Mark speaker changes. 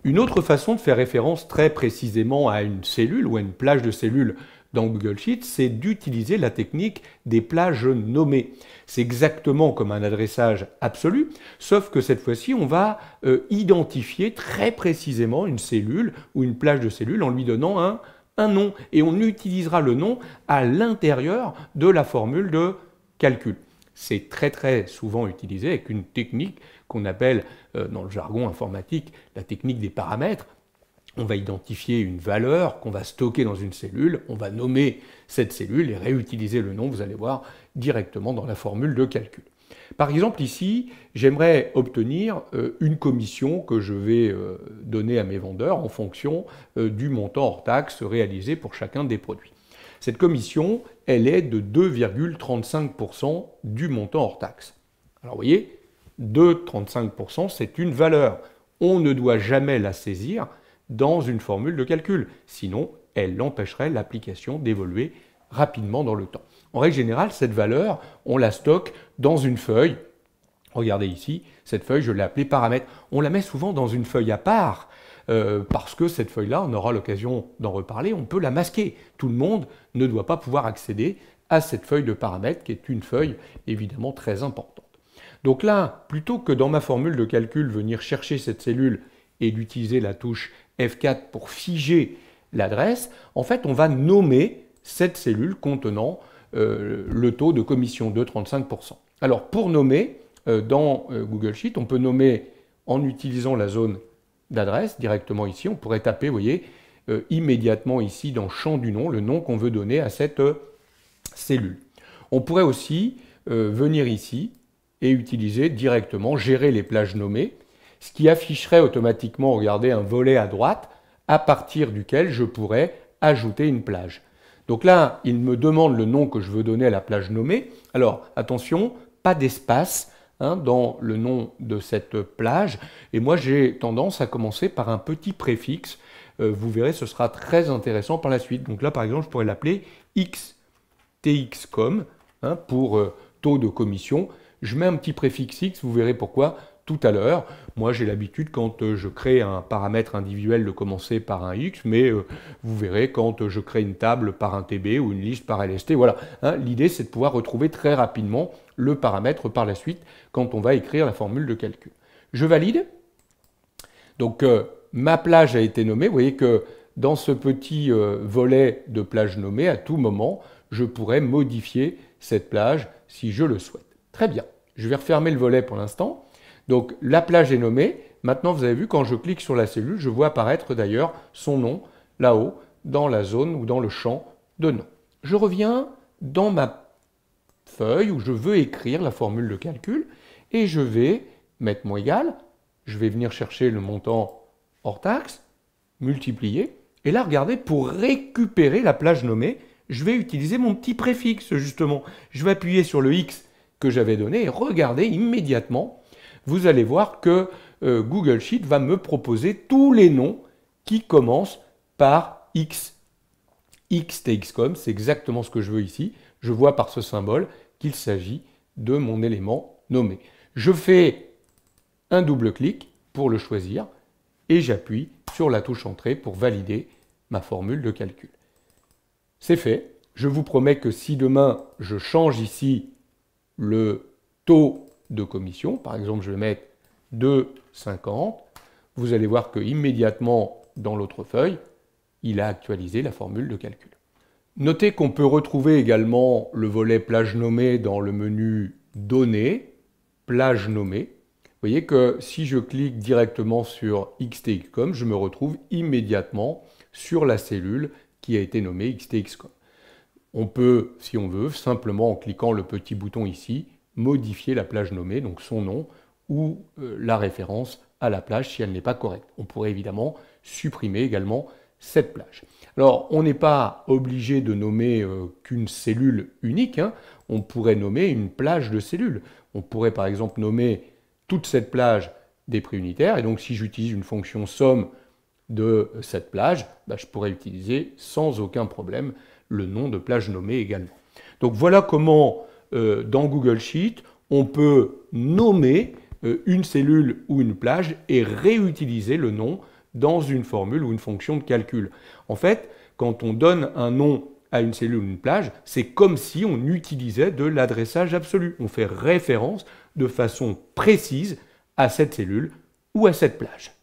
Speaker 1: Une autre façon de faire référence très précisément à une cellule ou à une plage de cellules dans Google Sheets, c'est d'utiliser la technique des plages nommées. C'est exactement comme un adressage absolu, sauf que cette fois-ci, on va identifier très précisément une cellule ou une plage de cellules en lui donnant un nom. Et on utilisera le nom à l'intérieur de la formule de calcul. C'est très très souvent utilisé avec une technique qu'on appelle dans le jargon informatique la technique des paramètres. On va identifier une valeur qu'on va stocker dans une cellule, on va nommer cette cellule et réutiliser le nom, vous allez voir, directement dans la formule de calcul. Par exemple, ici, j'aimerais obtenir une commission que je vais donner à mes vendeurs en fonction du montant hors taxe réalisé pour chacun des produits. Cette commission, elle est de 2,35% du montant hors taxe. Alors vous voyez, 2,35%, c'est une valeur. On ne doit jamais la saisir dans une formule de calcul, sinon elle empêcherait l'application d'évoluer rapidement dans le temps. En règle générale, cette valeur, on la stocke dans une feuille. Regardez ici, cette feuille, je l'ai appelée paramètre. On la met souvent dans une feuille à part, parce que cette feuille-là, on aura l'occasion d'en reparler, on peut la masquer. Tout le monde ne doit pas pouvoir accéder à cette feuille de paramètres, qui est une feuille évidemment très importante. Donc là, plutôt que dans ma formule de calcul, venir chercher cette cellule et d'utiliser la touche F4 pour figer l'adresse, en fait, on va nommer cette cellule contenant le taux de commission de 35%. Alors, pour nommer, dans Google Sheet, on peut nommer en utilisant la zone d'adresse directement ici. On pourrait taper, vous voyez, immédiatement ici dans champ du nom, le nom qu'on veut donner à cette cellule. On pourrait aussi venir ici et utiliser directement, gérer les plages nommées, ce qui afficherait automatiquement, regardez, un volet à droite à partir duquel je pourrais ajouter une plage. Donc là, il me demande le nom que je veux donner à la plage nommée. Alors, attention, pas d'espace dans le nom de cette plage. Et moi, j'ai tendance à commencer par un petit préfixe. Vous verrez, ce sera très intéressant par la suite. Donc là, par exemple, je pourrais l'appeler XTXCOM pour taux de commission. Je mets un petit préfixe X, vous verrez pourquoi tout à l'heure. Moi, j'ai l'habitude, quand je crée un paramètre individuel, de commencer par un X, mais vous verrez quand je crée une table par un TB ou une liste par LST. Voilà. L'idée, c'est de pouvoir retrouver très rapidement le paramètre par la suite quand on va écrire la formule de calcul. Je valide. Donc, ma plage a été nommée. Vous voyez que dans ce petit volet de plage nommée, à tout moment, je pourrais modifier cette plage si je le souhaite. Très bien. Je vais refermer le volet pour l'instant. Donc la plage est nommée. Maintenant, vous avez vu, quand je clique sur la cellule, je vois apparaître d'ailleurs son nom là-haut dans la zone ou dans le champ de nom. Je reviens dans ma feuille où je veux écrire la formule de calcul et je vais mettre mon égal. Je vais venir chercher le montant hors taxe, multiplier. Et là, regardez, pour récupérer la plage nommée, je vais utiliser mon petit préfixe justement. Je vais appuyer sur le X que j'avais donné et regardez immédiatement, vous allez voir que Google Sheet va me proposer tous les noms qui commencent par X. XTXCOM, c'est exactement ce que je veux ici. Je vois par ce symbole qu'il s'agit de mon élément nommé. Je fais un double clic pour le choisir et j'appuie sur la touche Entrée pour valider ma formule de calcul. C'est fait. Je vous promets que si demain je change ici le taux de commission, par exemple je vais mettre 2,50, vous allez voir que immédiatement dans l'autre feuille, il a actualisé la formule de calcul. Notez qu'on peut retrouver également le volet plage nommée dans le menu Données, plage nommée. Vous voyez que si je clique directement sur XTXCOM, je me retrouve immédiatement sur la cellule qui a été nommée XTXCOM. On peut, si on veut, simplement en cliquant le petit bouton ici, modifier la plage nommée, donc son nom, ou la référence à la plage si elle n'est pas correcte. On pourrait évidemment supprimer également cette plage. Alors, on n'est pas obligé de nommer qu'une cellule unique, on pourrait nommer une plage de cellules. On pourrait par exemple nommer toute cette plage des prix unitaires, et donc si j'utilise une fonction somme de cette plage, je pourrais utiliser sans aucun problème le nom de plage nommée également. Donc voilà comment dans Google Sheet, on peut nommer une cellule ou une plage et réutiliser le nom dans une formule ou une fonction de calcul. En fait, quand on donne un nom à une cellule ou une plage, c'est comme si on utilisait de l'adressage absolu. On fait référence de façon précise à cette cellule ou à cette plage.